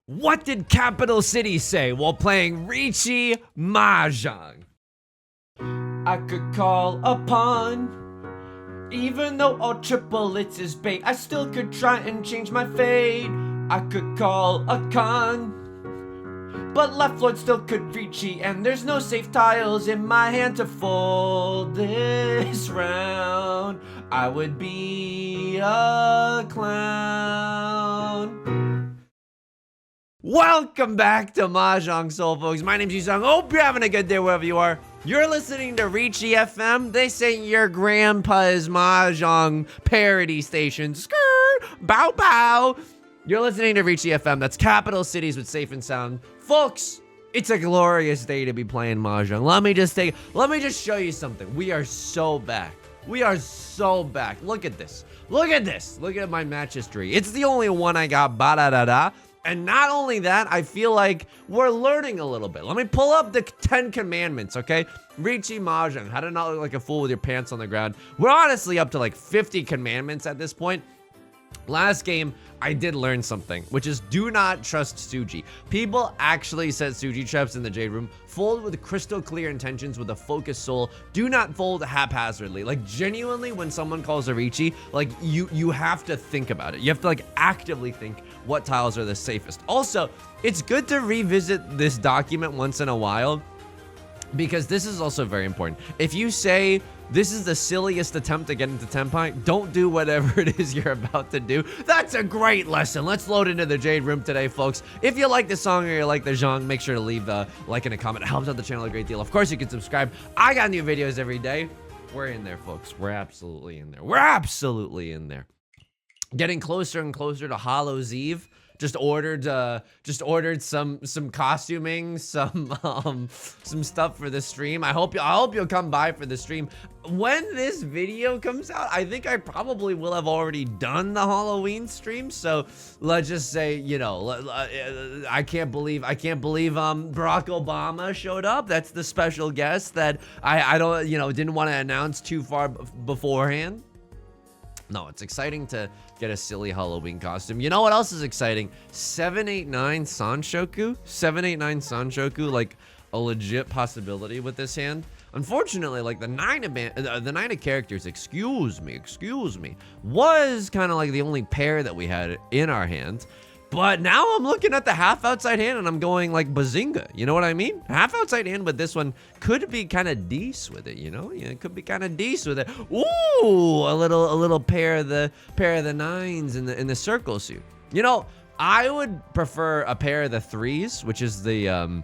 What did Capital City say while playing Riichi Mahjong? I could call upon, even though all triplets is bait, I still could try and change my fate. I could call a con, but left lord still could Riichi, and there's no safe tiles in my hand to fold this round. I would be a clown. Welcome back to Mahjong Soul, folks. My name's Yusong. Hope you're having a good day wherever you are. You're listening to Riichi FM. They say your grandpa's Mahjong parody station. Skrrr, bow bow. You're listening to Riichi FM. That's capital cities with safe and sound. Folks, it's a glorious day to be playing Mahjong. Let me just show you something. We are so back. We are so back. Look at this. Look at this. Look at my match history. It's the only one I got. Ba-da-da-da. And not only that, I feel like we're learning a little bit. Let me pull up the 10 commandments, okay? Riichi Mahjong, how to not look like a fool with your pants on the ground. We're honestly up to like 50 commandments at this point. Last game, I did learn something, which is do not trust Tsuji. People actually set Tsuji traps in the Jade Room. Fold with crystal clear intentions with a focused soul. Do not fold haphazardly. Like genuinely, when someone calls a Riichi, like you have to think about it. You have to like actively think what tiles are the safest. Also, it's good to revisit this document once in a while, because this is also very important. If you say this is the silliest attempt to get into Tenpai, don't do whatever it is you're about to do. That's a great lesson. Let's load into the Jade Room today, folks. If you like this song or you like the genre, make sure to leave a like and a comment. It helps out the channel a great deal. Of course, you can subscribe. I got new videos every day. We're in there, folks. We're absolutely in there. We're absolutely in there. Getting closer and closer to Hollow's Eve. Just ordered some costuming, some stuff for the stream. I hope you'll come by for the stream. When this video comes out, I think I probably will have already done the Halloween stream. So let's just say, you know, I can't believe Barack Obama showed up. That's the special guest that I don't, you know, didn't want to announce too far beforehand. No, it's exciting to get a silly Halloween costume. You know what else is exciting? 789 Sanshoku. 789 Sanshoku, like a legit possibility with this hand. Unfortunately, like the nine of characters, excuse me, was kind of like the only pair that we had in our hands. But now I'm looking at the half outside hand and I'm going like bazinga. You know what I mean? Half outside hand, but this one could be kind of decent with it, you know? Yeah, it could be kind of decent with it. Ooh, a little pair of the nines in the circle suit. You know, I would prefer a pair of the threes, which is the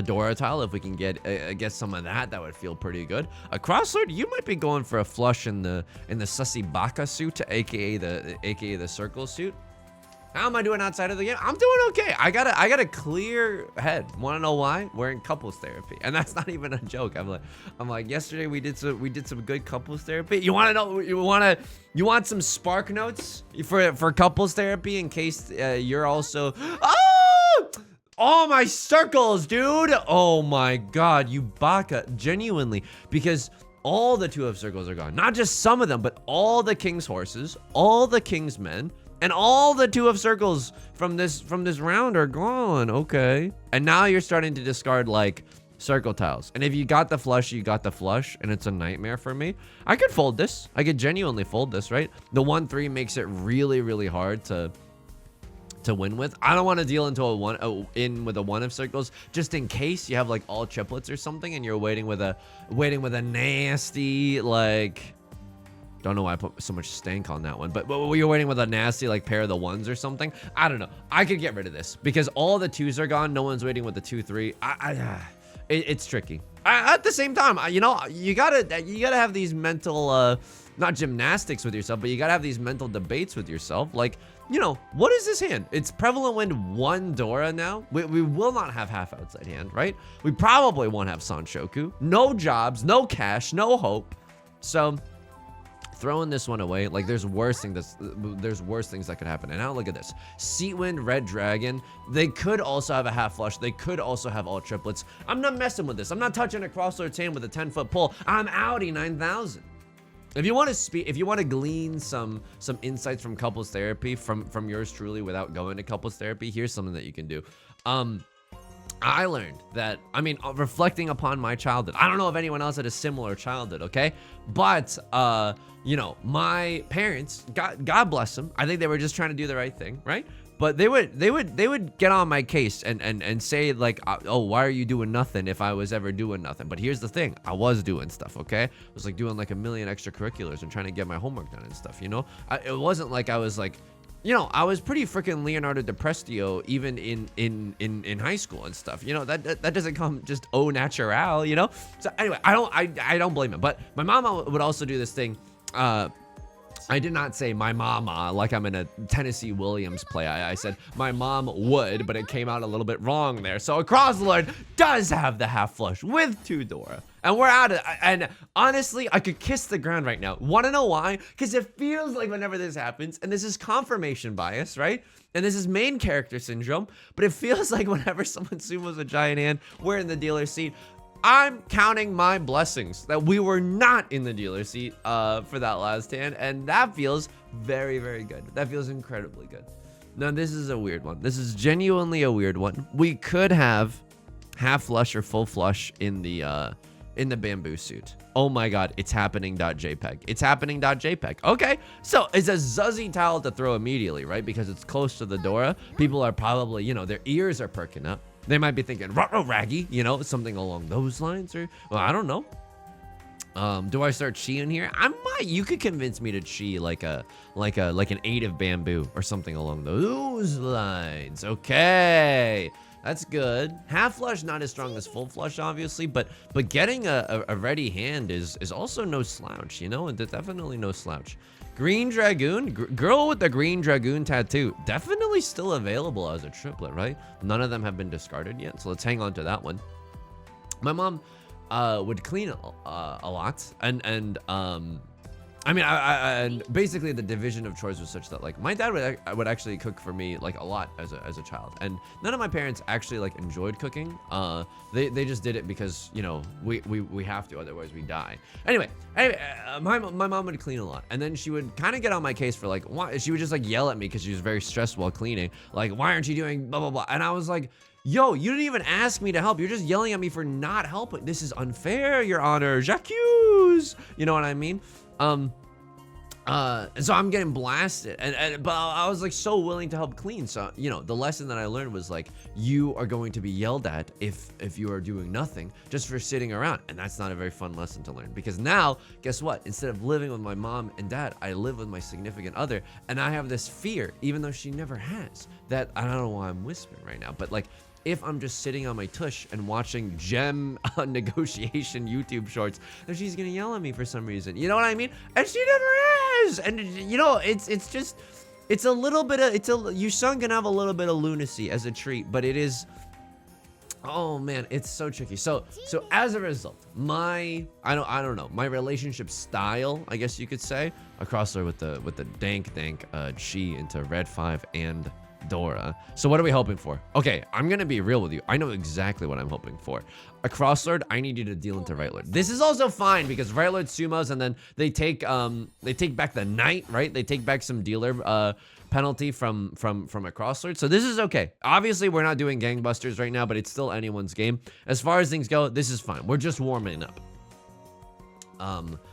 Dora tile. If we can get some of that, that would feel pretty good. A crosslord, you might be going for a flush in the Susibaka suit, aka the circle suit. How am I doing outside of the game? I'm doing okay. I got a clear head. Want to know why? We're in couples therapy, and that's not even a joke. I'm like yesterday we did some good couples therapy. You want to know? You want some spark notes for couples therapy in case you're also. Oh, my circles, dude. Oh my God, you baka, genuinely, because all the two of circles are gone. Not just some of them, but all the king's horses, all the king's men. And all the two of circles from this round are gone. Okay. And now you're starting to discard like circle tiles. And if you got the flush, you got the flush, and it's a nightmare for me. I could fold this. I could genuinely fold this, right? The 1-3 makes it really, really hard to win with. I don't want to deal into with a one of circles, just in case you have like all triplets or something, and you're waiting with a nasty like. Don't know why I put so much stank on that one, but you're waiting with a nasty like pair of the ones or something. I don't know. I could get rid of this because all the twos are gone. No one's waiting with the 2-3. It's tricky. At the same time, you know, you gotta have these mental, not gymnastics with yourself, but you gotta have these mental debates with yourself. Like, you know, what is this hand? It's prevalent wind 1 Dora now. We will not have half outside hand, right? We probably won't have Sanshoku. No jobs, no cash, no hope. So. Throwing this one away, like there's worse things that could happen. And now look at this. Seatwind, Red Dragon. They could also have a half flush. They could also have all triplets. I'm not messing with this. I'm not touching a crosslord's hand with a 10-foot pole. I'm outie 9,000. If you want to speak, if you want to glean some insights from couples therapy from yours truly without going to couples therapy, here's something that you can do. I learned that, I mean, reflecting upon my childhood, I don't know if anyone else had a similar childhood, okay? But, you know, my parents, God bless them, I think they were just trying to do the right thing, right? But they would get on my case and say like, oh, why are you doing nothing if I was ever doing nothing? But here's the thing, I was doing stuff, okay? I was like doing like a million extracurriculars and trying to get my homework done and stuff, you know? It wasn't like I was like, you know, I was pretty freaking Leonardo DiCaprio even in high school and stuff. You know, that doesn't come just au natural, you know? So anyway, I don't blame him. But my mama would also do this thing. I did not say my mama like I'm in a Tennessee Williams play. I said my mom would, but it came out a little bit wrong there. So a crosslord does have the half flush with 2 Dora. And we're out of it. And honestly, I could kiss the ground right now. Want to know why? Because it feels like whenever this happens, and this is confirmation bias, right? And this is main character syndrome, but it feels like whenever someone sumos a giant hand, we're in the dealer seat. I'm counting my blessings that we were not in the dealer seat for that last hand, and that feels very, very good. That feels incredibly good. Now, this is a weird one. This is genuinely a weird one. We could have half flush or full flush in the bamboo suit. Oh my god, it's happening.jpg. It's happening.jpg. Okay, so it's a zuzzy towel to throw immediately, right? Because it's close to the Dora. People are probably, you know, their ears are perking up. They might be thinking, ruh-roh raggy, you know, something along those lines, or, well, I don't know. Do I start chi in here? I might. You could convince me to chi like an 8 of bamboo or something along those lines. Okay, that's good. Half flush not as strong as full flush, obviously, but getting a ready hand is also no slouch, you know, and definitely no slouch. Green Dragoon, girl with the Green Dragoon tattoo, definitely still available as a triplet, right? None of them have been discarded yet, so let's hang on to that one. My mom would clean a lot, and I mean, and basically the division of chores was such that like my dad would actually cook for me like a lot as a child, and none of my parents actually like enjoyed cooking. They just did it because, you know, we have to, otherwise we die. Anyway, my mom would clean a lot, and then she would kind of get on my case for like, why she would just like yell at me because she was very stressed while cleaning, like, why aren't you doing blah blah blah, and I was like, yo, you didn't even ask me to help. You're just yelling at me for not helping. This is unfair, Your Honor. J'accuse. You know what I mean? So I'm getting blasted, but I was like so willing to help clean. So, you know, the lesson that I learned was like, you are going to be yelled at if you are doing nothing just for sitting around, and that's not a very fun lesson to learn, because now, guess what? Instead of living with my mom and dad, I live with my significant other, and I have this fear, even though she never has, that I don't know why I'm whispering right now, but like, if I'm just sitting on my tush and watching gem negotiation YouTube shorts, then she's gonna yell at me for some reason. You know what I mean? And she never is. And you know, it's a little bit of, Yusong can have a little bit of lunacy as a treat, but it is, oh man, it's so tricky. So as a result, I don't know, my relationship style, I guess you could say, a crossover with the dank chi into Red 5 and Dora. So what are we hoping for? Okay, I'm gonna be real with you. I know exactly what I'm hoping for. A crosslord, I need you to deal into right lord. This is also fine because right lord sumos, and then they take back the knight, right? They take back some dealer penalty from a crosslord. So this is okay. Obviously, we're not doing gangbusters right now, but it's still anyone's game. As far as things go, this is fine. We're just warming up.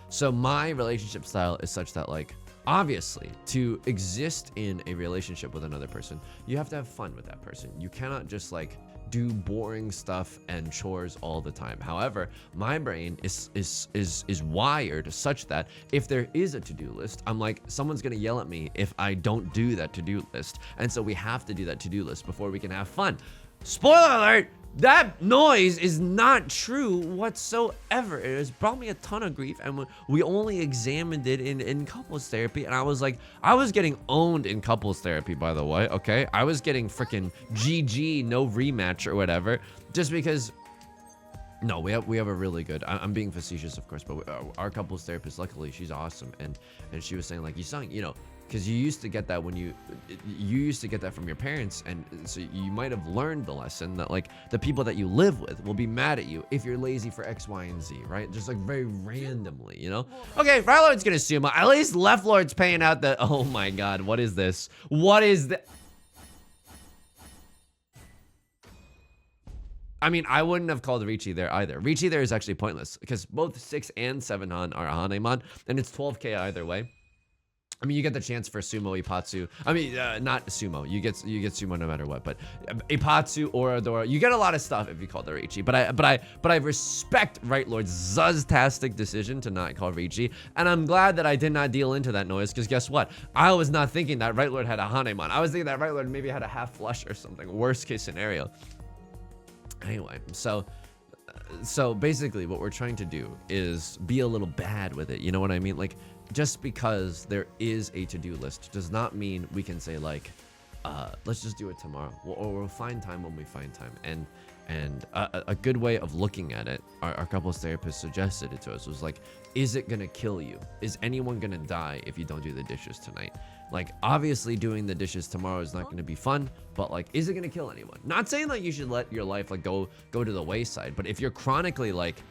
So my relationship style is such that, like, obviously, to exist in a relationship with another person, you have to have fun with that person. You cannot just like do boring stuff and chores all the time. However, my brain is wired such that if there is a to-do list, I'm like, someone's gonna yell at me if I don't do that to-do list. And so we have to do that to-do list before we can have fun. Spoiler alert! That noise is not true whatsoever. It has brought me a ton of grief, and we only examined it in couples therapy, and I was like, I was getting owned in couples therapy, by the way, okay? I was getting freaking GG, no rematch or whatever, just because, no, we have a really good, I'm being facetious, of course, but our couples therapist, luckily, she's awesome, and she was saying, like, Yusong, you know, because you used to get that when you used to get that from your parents, and so you might have learned the lesson that like the people that you live with will be mad at you if you're lazy for X, Y, and Z, right? Just like very randomly, you know? Okay, right lord's gonna sumo. At least left lord's paying out the, oh my god, what is this? What is that? I mean, I wouldn't have called Riichi there either. Riichi there is actually pointless because both 6 and 7 Han are Hanemon, and it's 12k either way. I mean, you get the chance for sumo, ipatsu. I mean, not sumo. You get sumo no matter what. But ipatsu, Oradora, you get a lot of stuff if you call the Riichi. But I respect Right Lord's Zuztastic decision to not call Riichi, and I'm glad that I did not deal into that noise. Because guess what? I was not thinking that Right Lord had a Hanemon. I was thinking that Right Lord maybe had a half flush or something. Worst case scenario. Anyway, so basically what we're trying to do is be a little bad with it. You know what I mean? Like, just because there is a to-do list does not mean we can say like, let's just do it tomorrow, or we'll find time when we find time. And a good way of looking at it, our couples therapist suggested it to us, was like, is it gonna kill you? Is anyone gonna die if you don't do the dishes tonight? Like, obviously doing the dishes tomorrow is not gonna be fun, but like, is it gonna kill anyone? Not saying like you should let your life like go to the wayside, but if you're chronically like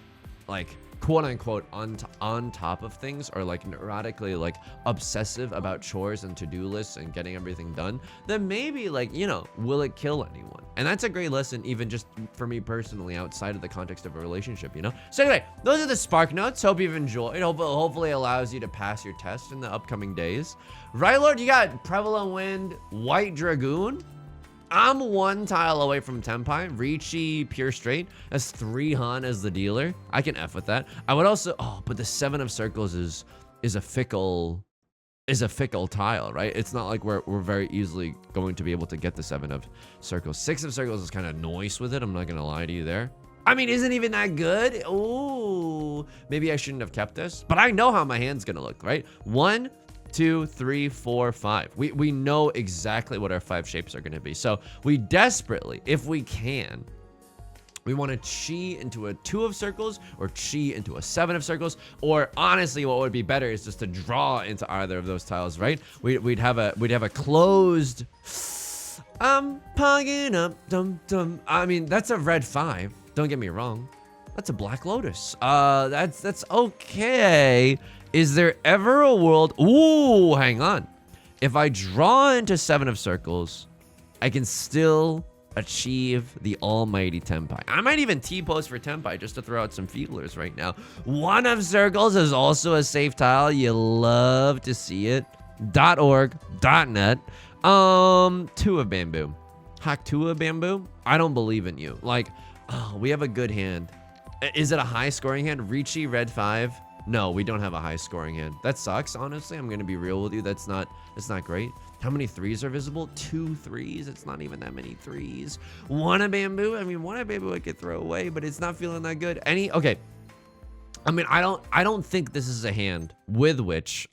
quote unquote on top of things, or like neurotically like obsessive about chores and to-do lists and getting everything done, then maybe like, you know, will it kill anyone? And that's a great lesson, even just for me personally, outside of the context of a relationship, you know? So anyway, those are the spark notes. Hope you've enjoyed. Hopefully allows you to pass your test in the upcoming days. Right Lord, you got Prevalent Wind, White Dragoon. I'm 1 tile away from Tenpai. Riichi pure straight. That's 3 Han as the dealer. I can F with that. I would also, but the 7 of circles is a fickle tile, right? It's not like we're very easily going to be able to get the 7 of circles. 6 of circles is kind of noise with it. I'm not gonna lie to you there. I mean, isn't even that good. Ooh, maybe I shouldn't have kept this, but I know how my hand's gonna look, right? 1, 2, 3, 4, 5. We know exactly what our 5 shapes are going to be. So we desperately, if we can, we want to chi into a 2 of circles, or chi into a 7 of circles, or honestly, what would be better is just to draw into either of those tiles, right? We'd have a closed. I'm pogging up, dum dum. I mean, that's a red 5. Don't get me wrong. That's a Black Lotus. That's okay. Is there ever a world? Ooh, hang on. If I draw into 7 of circles, I can still achieve the almighty Tenpai. I might even T-post for Tenpai just to throw out some feelers right now. 1 of circles is also a safe tile. You love to see it. .org, .net. 2 of bamboo. Hack 2 of bamboo? I don't believe in you. Like, we have a good hand. Is it a high scoring hand? Riichi, red 5. No, we don't have a high scoring hand. That sucks, honestly. I'm gonna be real with you. That's not great. How many 3s are visible? 2 3s. It's not even that many 3s. 1 of bamboo. I mean, 1 of bamboo I could throw away, but it's not feeling that good. Okay. I mean, I don't think this is a hand with which,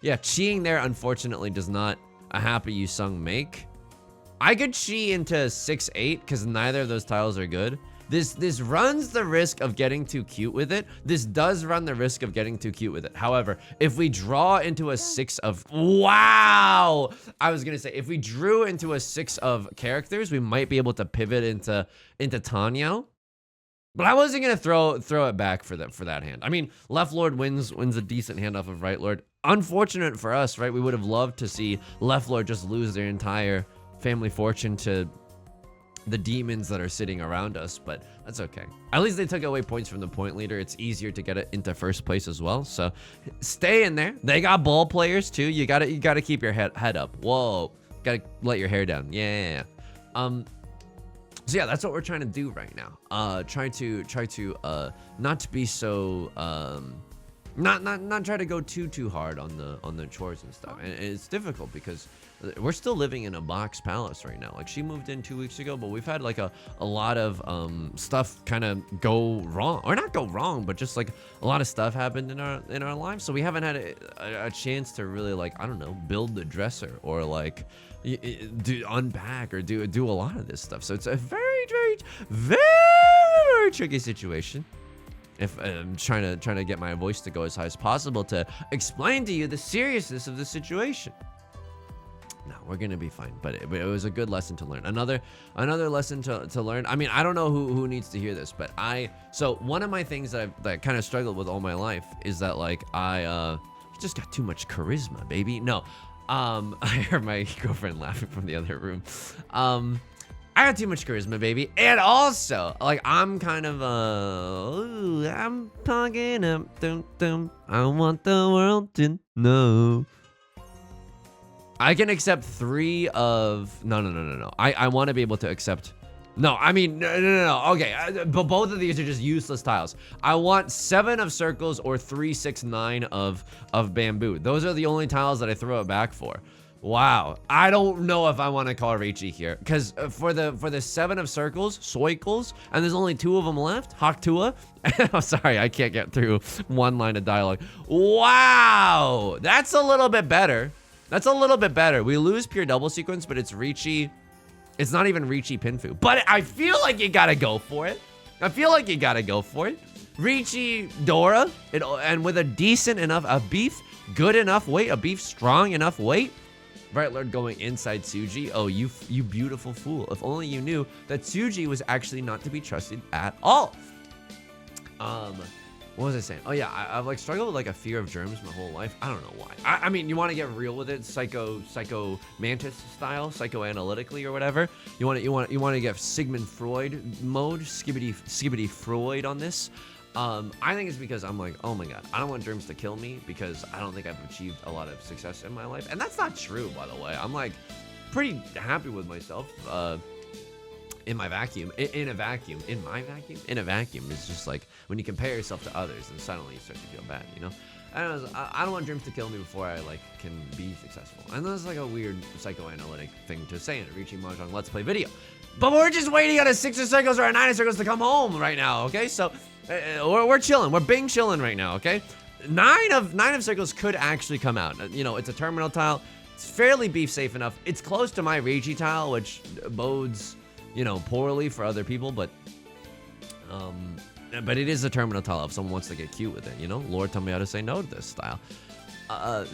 yeah, chiing there unfortunately does not a happy Yusong make. I could chi into 6 8 because neither of those tiles are good. This runs the risk of getting too cute with it. This does run the risk of getting too cute with it. However, if we draw into a 6 of, wow, I was gonna say, if we drew into a 6 of characters, we might be able to pivot into Tanyo. But I wasn't gonna throw it back for that hand. I mean, left lord wins a decent hand off of right lord. Unfortunate for us, right? We would have loved to see left lord just lose their entire family fortune to the demons that are sitting around us, but that's okay. At least they took away points from the point leader. It's easier to get it into first place as well. So stay in there. They got ball players too. You gotta keep your head up. Whoa, gotta let your hair down. Yeah. So yeah, that's what we're trying to do right now. Try to not to be so not try to go too hard on the chores and stuff. And it's difficult because we're still living in a box palace right now. Like, she moved in 2 weeks ago, but we've had like a lot of stuff kind of go wrong, or not go wrong, but just like a lot of stuff happened in our lives. So we haven't had a chance to really, like, I don't know, build the dresser or like unpack or do a lot of this stuff. So it's a very tricky situation. if I'm trying to get my voice to go as high as possible to explain to you the seriousness of the situation. No, we're gonna be fine, but it was a good lesson to learn. Another lesson to learn. I mean, I don't know who needs to hear this, but so one of my things that I kind of struggled with all my life is that like I just got too much charisma, baby. No, I heard my girlfriend laughing from the other room. I got too much charisma, baby, and also like I'm kind of I'm talking up, dum. I want the world to know. I can accept 3 of no. I want to be able to accept. No, I mean no. Okay, but both of these are just useless tiles. I want 7 of circles or 3, 6, 9 of bamboo. Those are the only tiles that I throw it back for. Wow, I don't know if I want to call Riichi here, because for the 7 of circles, soikles, and there's only 2 of them left. Haktua. I'm sorry, I can't get through one line of dialogue. Wow, that's a little bit better. That's a little bit better. We lose pure double sequence, but it's Riichi. It's not even Riichi Pinfu. But I feel like you gotta go for it. Riichi Dora, and with a decent enough, a beef good enough weight, a beef strong enough weight. Bright Lord going inside Tsuji. Oh, you beautiful fool. If only you knew that Tsuji was actually not to be trusted at all. What was I saying? Oh yeah, I've like struggled with like a fear of germs my whole life. I don't know why. I mean, you want to get real with it, psycho mantis style, psychoanalytically or whatever. You want to get Sigmund Freud mode, skibbity Freud on this. I think it's because I'm like, oh my god, I don't want germs to kill me because I don't think I've achieved a lot of success in my life, and that's not true, by the way. I'm like pretty happy with myself. In my vacuum, in a vacuum, it's just like when you compare yourself to others, and suddenly you start to feel bad, you know. I don't want dreams to kill me before I like can be successful, and that's like a weird psychoanalytic thing to say in a Riichi Mahjong Let's Play video. But we're just waiting on a 6 of circles or a 9 of circles to come home right now, okay? So we're chilling, we're bing chilling right now, okay? 9 of circles could actually come out. You know, it's a terminal tile. It's fairly beef safe enough. It's close to my Riichi tile, which bodes, you know, poorly for other people, but it is a terminal tile if someone wants to get cute with it, you know? Lord, tell me how to say no to this style.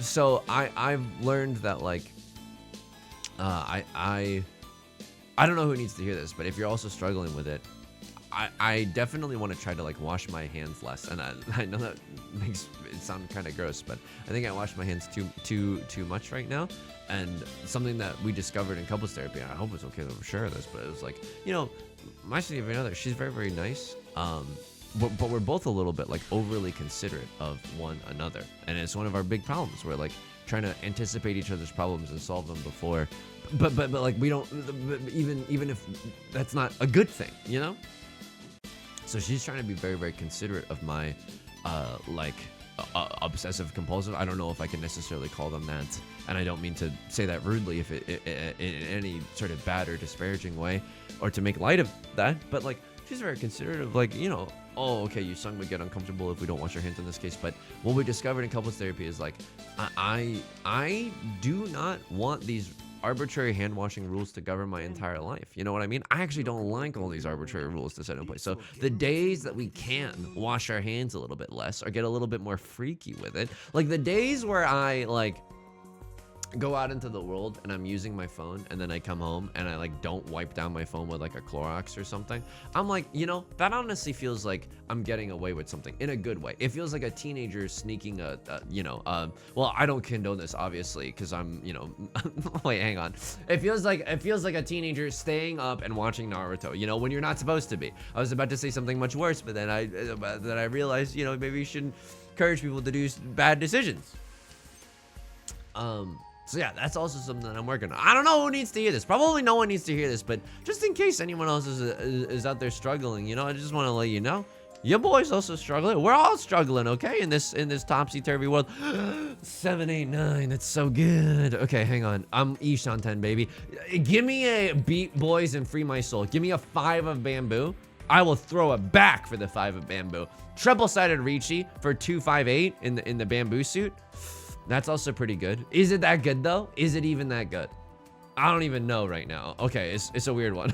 So I've learned that like, I don't know who needs to hear this, but if you're also struggling with it, I definitely want to try to like wash my hands less, and I know that makes it sound kind of gross, but I think I wash my hands too much right now. And something that we discovered in couples therapy, and I hope it's okay that I'm sharing this, but it was like, you know, my significant other, she's very, very nice, but we're both a little bit like overly considerate of one another, and it's one of our big problems. We're like trying to anticipate each other's problems and solve them before, but like we don't, even if that's not a good thing, you know. So she's trying to be very, very considerate of my obsessive compulsive. I don't know if I can necessarily call them that, and I don't mean to say that rudely if it in any sort of bad or disparaging way, or to make light of that, but like she's very considerate of, like, you know, oh, okay, Yusong would get uncomfortable if we don't wash our hands in this case, but what we discovered in couples therapy is like I do not want these arbitrary hand washing rules to govern my entire life. You know what I mean? I actually don't like all these arbitrary rules to set in place. So the days that we can wash our hands a little bit less or get a little bit more freaky with it, like the days where I like go out into the world and I'm using my phone and then I come home and I like don't wipe down my phone with like a Clorox or something, I'm like, you know, that honestly feels like I'm getting away with something in a good way. It feels like a teenager sneaking well, I don't condone this obviously because I'm, you know, wait, hang on. It feels like a teenager staying up and watching Naruto, you know, when you're not supposed to be. I was about to say something much worse, but then I realized, you know, maybe you shouldn't encourage people to do bad decisions. So yeah, that's also something that I'm working on. I don't know who needs to hear this. Probably no one needs to hear this, but just in case anyone else is out there struggling, you know, I just want to let you know, your boy's also struggling. We're all struggling, okay, in this topsy-turvy world. 7, 8, 9. That's so good. Okay, hang on. I'm Ishan 10, baby. Give me a beat, boys, and free my soul. Give me a 5 of bamboo. I will throw it back for the 5 of bamboo. Triple-sided Riichi for 2, 5, 8 in the bamboo suit. That's also pretty good. Is it that good though? Is it even that good? I don't even know right now. Okay, it's a weird one.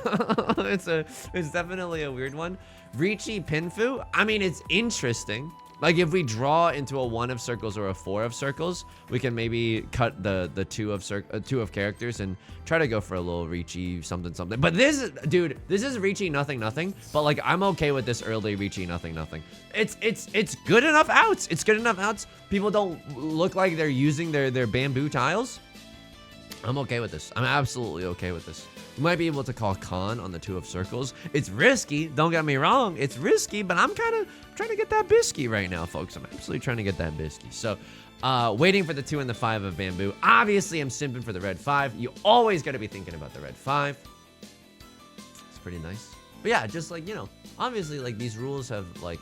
It's definitely a weird one. Riichi Pinfu. I mean, it's interesting. Like if we draw into a 1 of circles or a 4 of circles, we can maybe cut the 2 of characters and try to go for a little Riichi something something. But this is, dude, this is Riichi nothing nothing. But like I'm okay with this early Riichi nothing nothing. It's good enough outs. It's good enough outs. People don't look like they're using their bamboo tiles. I'm okay with this. I'm absolutely okay with this. You might be able to call con on the 2 of circles. It's risky, don't get me wrong. It's risky, but I'm kind of trying to get that bisky right now, folks. I'm absolutely trying to get that bisky. So, waiting for the 2 and the 5 of bamboo. Obviously, I'm simping for the red 5. You always got to be thinking about the red 5. It's pretty nice. But yeah, just like, you know, obviously, like these rules have like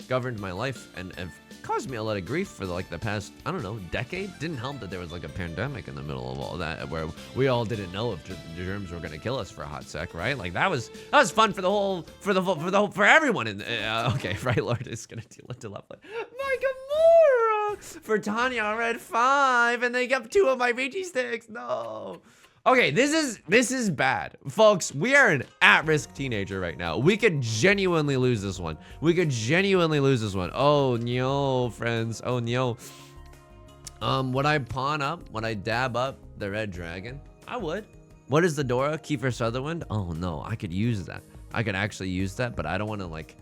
governed my life and have caused me a lot of grief for like the past, I don't know, decade. Didn't help that there was like a pandemic in the middle of all that where we all didn't know if the germs were gonna kill us for a hot sec, right? Like that was fun for the whole for everyone in okay, right, Lord is gonna deal with the left leg. My Gamora for Tanya red 5 and they got 2 of my Riichi sticks. No. Okay, this is bad. Folks, we are an at-risk teenager right now. We could genuinely lose this one. We could genuinely lose this one. Oh, no, friends. Oh, no. Would I pawn up? Would I dab up the red dragon? I would. What is the Dora? Kiefer Sutherland? Oh, no, I could use that. I could actually use that, but I don't want to, like,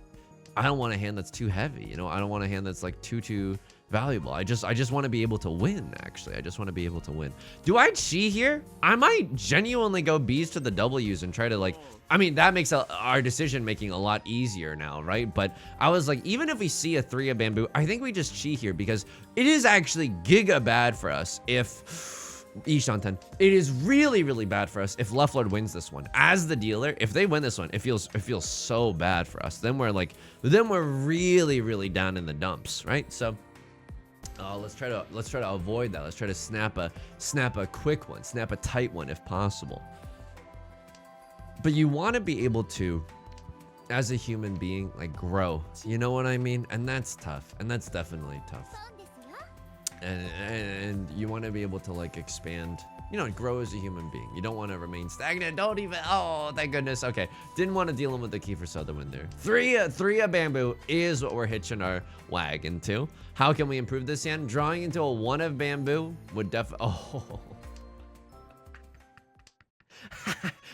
I don't want a hand that's too heavy, you know? I don't want a hand that's, like, too valuable. I just want to be able to win, actually. I just want to be able to win. Do I chi here? I might genuinely go B's to the W's and try to like, I mean, that makes our decision making a lot easier now, right? But I was like, even if we see a 3 of bamboo, I think we just chi here because it is actually giga bad for us if Ishan 10. It is really, really bad for us if Left Lord wins this one. As the dealer, if they win this one, it feels so bad for us. Then we're really, really down in the dumps, right? So let's try to avoid that. Let's try to snap a quick one, snap a tight one if possible. But you want to be able to, as a human being, like grow. You know what I mean? And that's tough. And that's definitely tough. And you want to be able to like expand, you know, grow as a human being. You don't want to remain stagnant. Don't even, oh, thank goodness. Okay, didn't want to deal with the Kiefer Sutherland there. Three of bamboo is what we're hitching our wagon to. How can we improve this hand? Drawing into a 1 of bamboo would oh.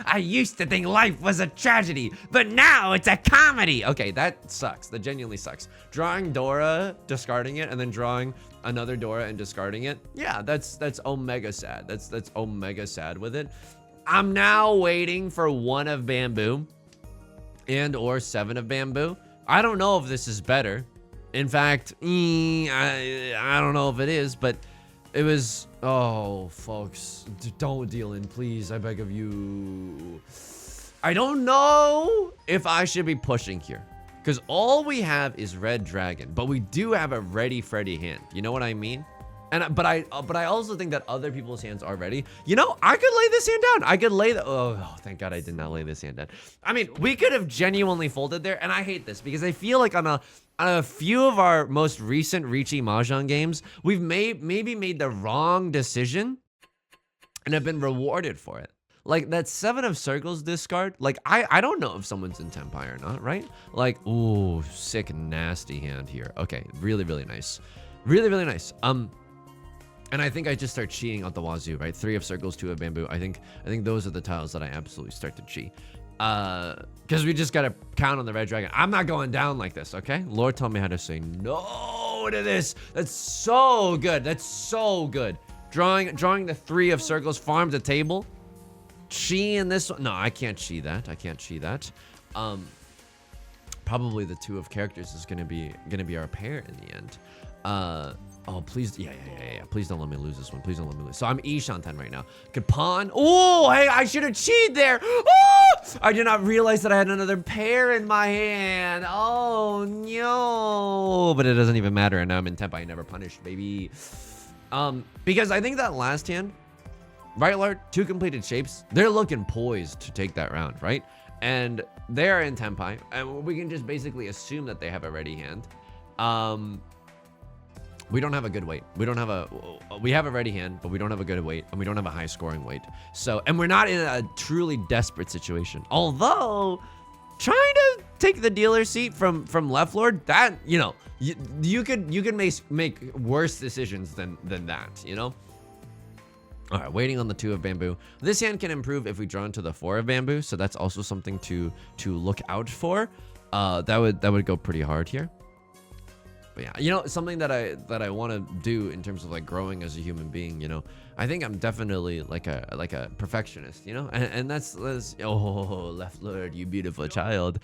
I used to think life was a tragedy, but now it's a comedy. Okay, that sucks. That genuinely sucks. Drawing Dora, discarding it, and then drawing another Dora and discarding it. Yeah, that's omega sad. That's omega sad with it. I'm now waiting for 1 of bamboo and or 7 of bamboo. I don't know if this is better. In fact, I don't know if it is, but it was, oh, folks, don't deal in, please. I beg of you. I don't know if I should be pushing here because all we have is red dragon, but we do have a ready Freddy hand. You know what I mean? And but I also think that other people's hands are ready. You know, I could lay this hand down. I could lay the, oh, thank God I did not lay this hand down. I mean, we could have genuinely folded there, and I hate this because I feel like on a few of our most recent Riichi Mahjong games, we've maybe made the wrong decision and have been rewarded for it. Like that 7 of circles discard, like I don't know if someone's in Tenpai or not, right? Like, ooh, sick nasty hand here. Okay, really, really nice. Really, really nice. And I think I just start cheating out the wazoo, right? 3 of circles, 2 of bamboo. I think those are the tiles that I absolutely start to cheat. Because we just gotta count on the red dragon. I'm not going down like this, okay? Lord taught me how to say no to this. That's so good. That's so good. Drawing the 3 of circles, farm the table. Chi in this one. No, I can't chi that. I can't chi that. Probably the 2 of characters is gonna be our pair in the end. Oh, please, yeah. Please don't let me lose this one. Please don't let me lose. So I'm Ishan 10 right now. Could pawn. Oh, hey, I should have cheated there. Oh, I did not realize that I had another pair in my hand. Oh, no. But it doesn't even matter. And now I'm in Tenpai. I never punished, baby. Because I think that last hand, right, Lord? 2 completed shapes. They're looking poised to take that round, right? And they're in Tenpai. And we can just basically assume that they have a ready hand. We don't have a good weight. We have a ready hand, but we don't have a good weight, and we don't have a high scoring weight. So, and we're not in a truly desperate situation. Although, trying to take the dealer seat from Left Lord, that, you know, you could make worse decisions than that, you know? All right, waiting on the 2 of bamboo. This hand can improve if we draw into the 4 of bamboo, so that's also something to look out for. That would go pretty hard here. But yeah, you know, something that I want to do in terms of like growing as a human being, you know, I think I'm definitely like a perfectionist, you know, and that's oh, Left Lord, you beautiful child.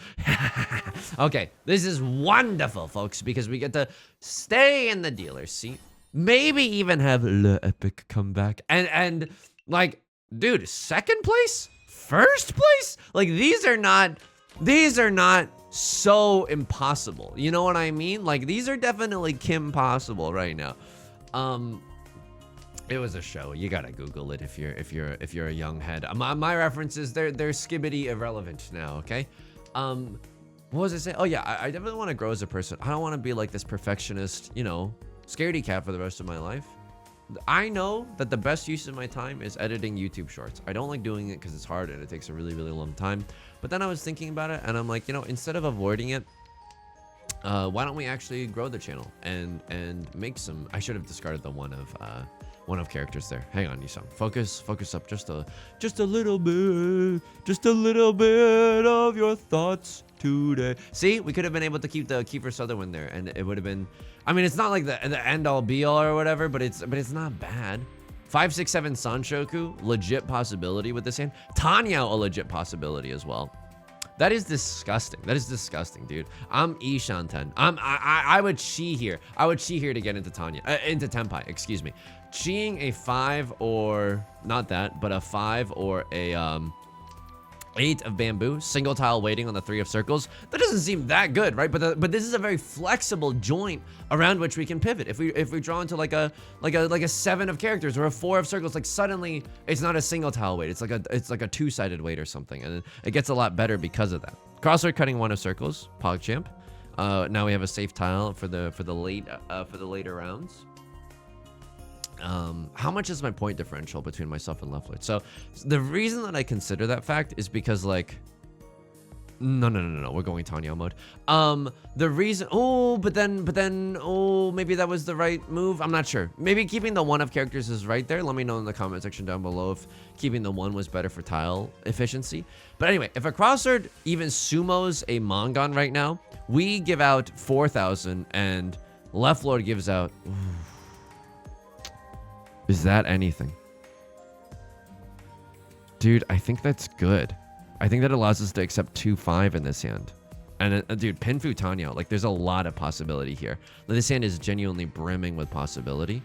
Okay, this is wonderful, folks, because we get to stay in the dealer's seat, maybe even have Le Epic come back, and like, dude, 2nd place, 1st place, like these are not so impossible, you know what I mean? Like, these are definitely Kim possible right now. It was a show. You gotta Google it if you're a young head. My references, they're skibbity irrelevant now. Okay. What was I saying? Oh yeah, I definitely want to grow as a person. I don't want to be like this perfectionist, you know, scaredy cat for the rest of my life. I know that the best use of my time is editing YouTube shorts. I don't like doing it because it's hard and it takes a really, really long time. But then I was thinking about it and I'm like, you know, instead of avoiding it, why don't we actually grow the channel and make some? I should have discarded the one of characters there. Hang on, Yusong. Focus up just a little bit of your thoughts today. See, we could have been able to keep the Kiefer Sutherland there, and it would have been. I mean, it's not like the end all be all or whatever, but it's not bad. 5, 6, 7 Sanshoku, legit possibility with this hand. Tanya, a legit possibility as well. That is disgusting. That is disgusting, dude. I'm Ishanten. I would chi here. I would chi here to get into Tanya, into Tenpai. Excuse me. Chiing a 5 or not that, but a 5 or a 8 of bamboo, single tile waiting on the 3 of circles. That doesn't seem that good, right? But this is a very flexible joint around which we can pivot. If we draw into like a 7 of characters or a 4 of circles, like suddenly it's not a single tile weight. It's like a 2-sided weight or something, and it gets a lot better because of that. Crossword cutting 1 of circles, PogChamp. Now we have a safe tile for the later rounds. How much is my point differential between myself and Left Lord? So the reason that I consider that fact is because, like, no, we're going Tanya mode. The reason, but then, maybe that was the right move. I'm not sure. Maybe keeping the 1 of characters is right there. Let me know in the comment section down below if keeping the 1 was better for tile efficiency. But anyway, if a crossword even sumos a Mongon right now, we give out 4,000 and Left Lord gives out. Is that anything? Dude, I think that's good. I think that allows us to accept 2-5 in this hand. And dude, Pinfu Tanya, like there's a lot of possibility here. This hand is genuinely brimming with possibility.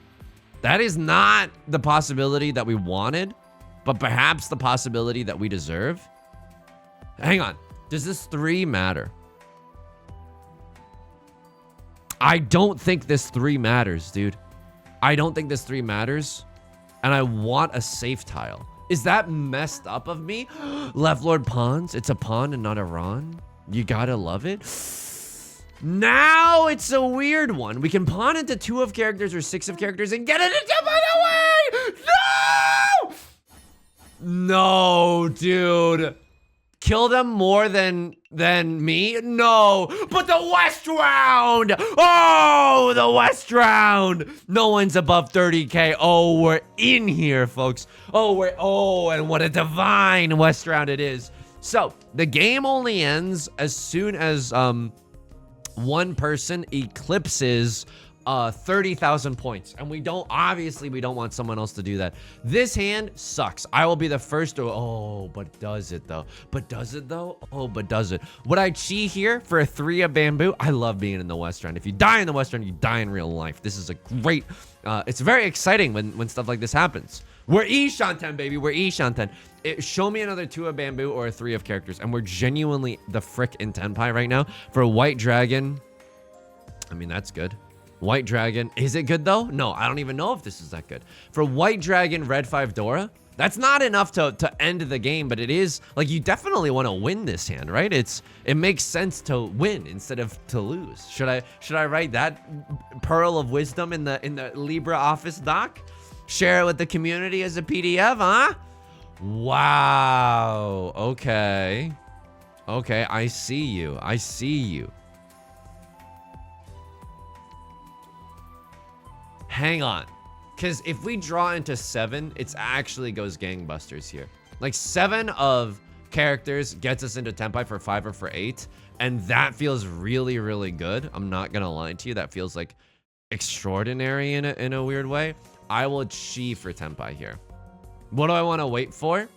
That is not the possibility that we wanted, but perhaps the possibility that we deserve. Hang on. Does this 3 matter? I don't think this 3 matters, dude. I don't think this 3 matters, and I want a safe tile. Is that messed up of me? Left Lord pawns. It's a pawn and not a Ron. You gotta love it. Now it's a weird one. We can pawn into 2 of characters or 6 of characters and get it into by the way. No, dude. Kill them more than me? No, but the West round! Oh, the West round! No one's above 30K. Oh, we're in here, folks. Oh, and what a divine West round it is. So, the game only ends as soon as one person eclipses 30,000 points, and we don't want someone else to do that. This hand sucks. I will be the first to, but does it though? Would I chi here for a 3 of bamboo? I love being in the West round. If you die in the West round, you die in real life. This is a great, it's very exciting when stuff like this happens. We're Ishanten, baby. We're Ishanten. Show me another 2 of bamboo or a 3 of characters, and we're genuinely the frick in Tenpai right now. For a white dragon, I mean, that's good. White dragon, is it good though? No, I don't even know if this is that good. For white dragon, red 5 Dora, That's not enough to end the game, but it is like you definitely want to win this hand, right? It makes sense to win instead of to lose. Should I write that pearl of wisdom in the Libra office doc? Share it with the community as a PDF, huh? Wow. Okay. Okay, I see you. I see you. Hang on. Because if we draw into 7, it actually goes gangbusters here. Like 7 of characters gets us into Tenpai for 5 or for 8. And that feels really, really good. I'm not going to lie to you. That feels like extraordinary in a weird way. I will chi for Tenpai here. What do I want to wait for?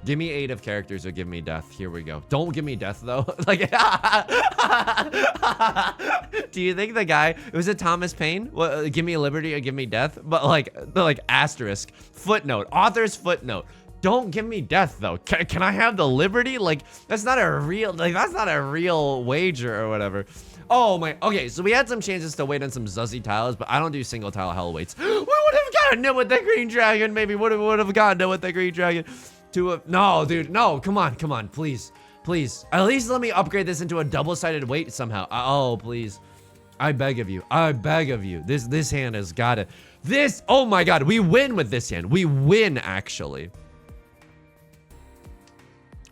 Give me 8 of characters or give me death. Here we go. Don't give me death though. Like, do you think the guy, was it Thomas Paine? Well, give me liberty or give me death? But like asterisk, footnote, author's footnote. Don't give me death though. Can I have the liberty? Like, that's not a real wager or whatever. Oh my, okay, so we had some chances to wait on some Zuzzy tiles, but I don't do single tile hell waits. We would have gotten it with the green dragon, maybe would have gotten it with the green dragon. No, dude, no, come on, please. At least let me upgrade this into a double-sided weight somehow. Oh, please. I beg of you. This hand has got it. Oh my God, we win with this hand. We win, actually.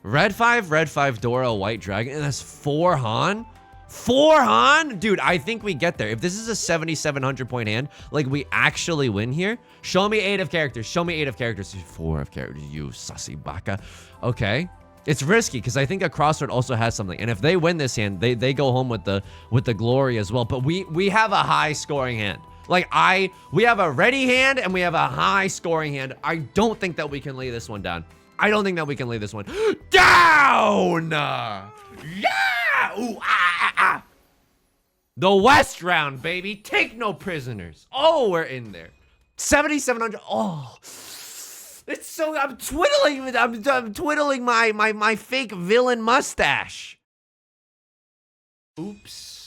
Red 5, Dora, white dragon, and that's 4 Han? 4 Han? Dude, I think we get there. If this is a 7,700 point hand, like we actually win here. Show me 8 of characters. 4 of characters, you sussy baka. Okay. It's risky because I think a crossword also has something. And if they win this hand, they go home with the glory as well. But we have a high scoring hand. Like we have a ready hand and we have a high scoring hand. I don't think that we can lay this one down. Down! Yeah! Ooh, The West round, baby. Take no prisoners. Oh, we're in there. 7,700. Oh, it's so. I'm twiddling my fake villain mustache. Oops.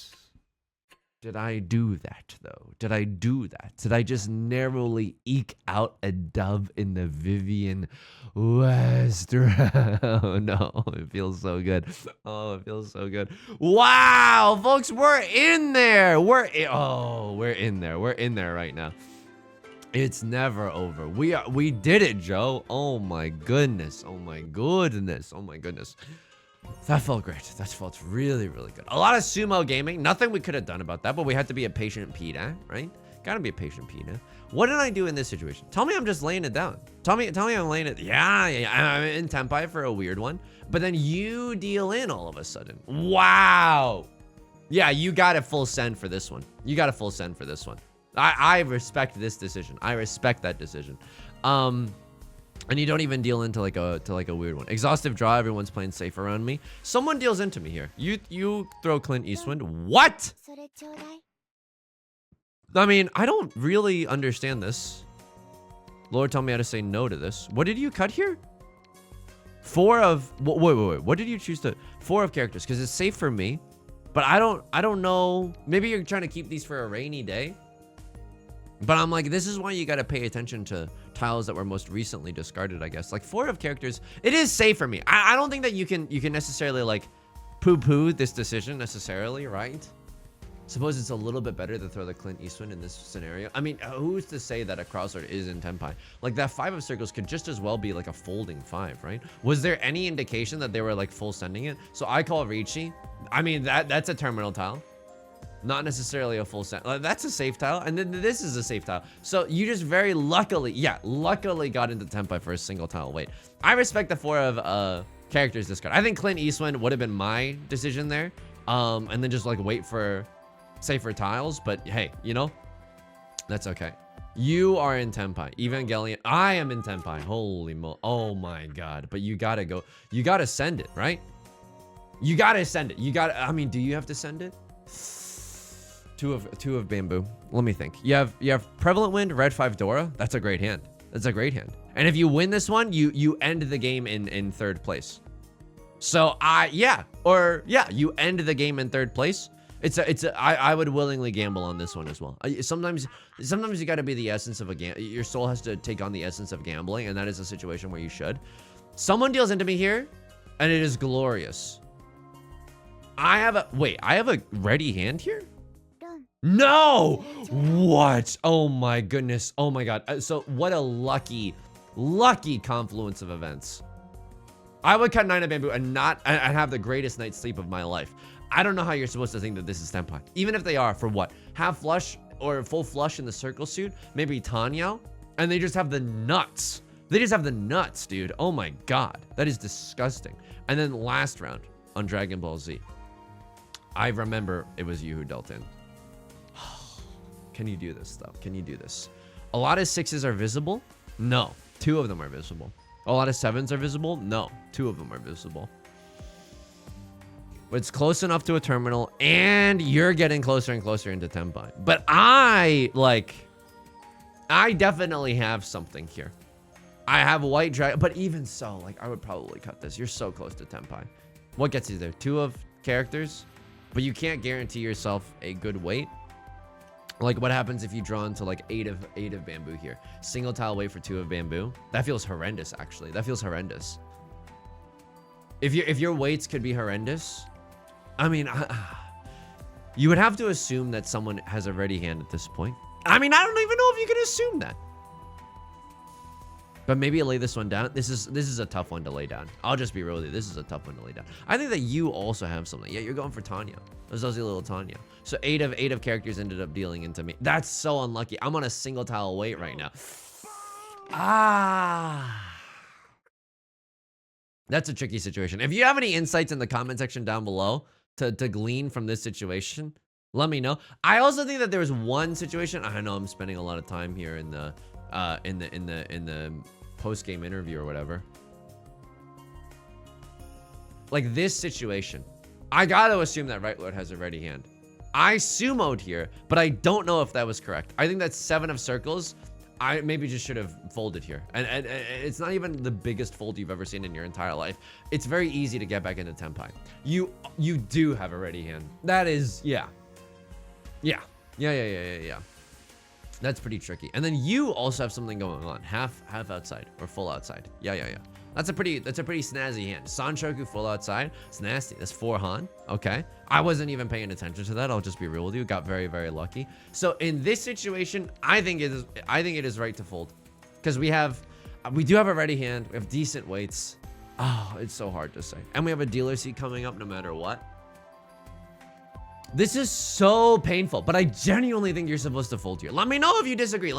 Did I do that though? Did I just narrowly eke out a dub in the Vivian West round? Oh no, it feels so good. Oh, it feels so good. Wow, folks, we're in there. We're in there right now. It's never over. We did it, Joe. Oh my goodness. That felt great. That felt really, really good. A lot of sumo gaming. Nothing we could have done about that, but we had to be a patient Peta, right? Gotta be a patient Peta. What did I do in this situation? Tell me I'm just laying it down. Tell me I'm laying it. Yeah. I'm in Tenpai for a weird one, but then you deal in all of a sudden. Wow. Yeah, you got a full send for this one. I respect this decision. I respect that decision. And you don't even deal into like a weird one. Exhaustive draw, everyone's playing safe around me. Someone deals into me here. You throw Clint Eastwood. What? I mean, I don't really understand this. Lord, tell me how to say no to this. What did you cut here? 4 of wait. What did you choose to 4 of characters? Because it's safe for me. But I don't know. Maybe you're trying to keep these for a rainy day. But I'm like, this is why you got to pay attention to tiles that were most recently discarded, I guess. Like 4 of characters, it is safe for me. I don't think that you can necessarily like poo-poo this decision necessarily, right? Suppose it's a little bit better to throw the Clint Eastwood in this scenario. I mean, who's to say that a crossword is in Tenpai? Like that 5 of circles could just as well be like a folding 5, right? Was there any indication that they were like full sending it? So I call Riichi. I mean, that's a terminal tile. Not necessarily a full set. That's a safe tile, and then this is a safe tile. So you just very luckily got into Tenpai for a single tile. Wait, I respect the 4 of characters discard. I think Clint Eastwood would have been my decision there, and then just like wait for safer tiles. But hey, you know, that's okay. You are in Tenpai. Evangelion. I am in Tenpai. Holy mo! Oh my God! But you gotta go. You gotta send it, right? You gotta send it. I mean, do you have to send it? Two of bamboo. Let me think. You have prevalent wind, red 5 Dora. That's a great hand. And if you win this one, you end the game in 3rd place. So you end the game in 3rd place. I would willingly gamble on this one as well. Sometimes you got to be the essence of a your soul has to take on the essence of gambling, and that is a situation where you should. Someone deals into me here, and it is glorious. I have a ready hand here? No! What? Oh my goodness. Oh my god. So what a lucky confluence of events. I would cut 9 of bamboo and have the greatest night's sleep of my life. I don't know how you're supposed to think that this is Tenpai. Even if they are, for what? Half flush or full flush in the circle suit, maybe Tanyao, and they just have the nuts. They just have the nuts, dude. Oh my god. That is disgusting. And then last round on Dragon Ball Z. I remember it was you who dealt in. Can you do this stuff? Can you do this? A lot of 6s are visible? No. 2 of them are visible. A lot of 7s are visible? No. 2 of them are visible. But it's close enough to a terminal, and you're getting closer and closer into Tenpai. But I definitely have something here. I have a white dragon, but even so, like, I would probably cut this. You're so close to Tenpai. What gets you there? 2 of characters? But you can't guarantee yourself a good weight. Like, what happens if you draw into like 8 of bamboo here? Single tile weight for 2 of bamboo? That feels horrendous, actually. That feels horrendous. If your weights could be horrendous, I mean, you would have to assume that someone has a ready hand at this point. I mean, I don't even know if you can assume that. But maybe lay this one down. This is a tough one to lay down. I'll just be real with you. This is a tough one to lay down. I think that you also have something. Yeah, you're going for Tanya. There's also little Tanya. So 8 of characters ended up dealing into me. That's so unlucky. I'm on a single tile weight right now. That's a tricky situation. If you have any insights in the comment section down below to glean from this situation, let me know. I also think that there was one situation. I know I'm spending a lot of time here in the post-game interview or whatever. Like this situation, I gotta assume that Right Lord has a ready hand. I sumoed here, but I don't know if that was correct. I think that's 7 of circles. I maybe just should have folded here. And it's not even the biggest fold you've ever seen in your entire life. It's very easy to get back into Tenpai. You do have a ready hand. That is, yeah. That's pretty tricky. And then you also have something going on. Half outside or full outside. Yeah. That's a pretty snazzy hand. Sanshoku full outside. It's nasty. That's 4 Han. Okay. I wasn't even paying attention to that. I'll just be real with you. Got very, very lucky. So in this situation, I think it is right to fold. Because we do have a ready hand. We have decent weights. Oh, it's so hard to say. And we have a dealer seat coming up no matter what. This is so painful, but I genuinely think you're supposed to fold here. Let me know if you disagree.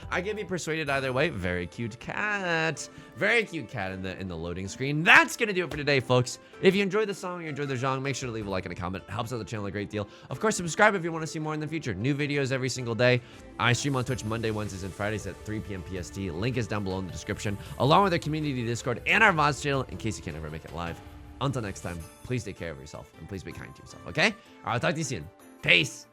I can be persuaded either way. Very cute cat. Very cute cat in the loading screen. That's gonna do it for today, folks. If you enjoyed the song, you enjoyed the genre, make sure to leave a like and a comment. It helps out the channel a great deal. Of course, subscribe if you want to see more in the future. New videos every single day. I stream on Twitch Monday, Wednesdays, and Fridays at 3 p.m. PST. Link is down below in the description, along with our community Discord and our VODs channel in case you can't ever make it live. Until next time, please take care of yourself and please be kind to yourself, okay? I'll talk to you soon. Peace.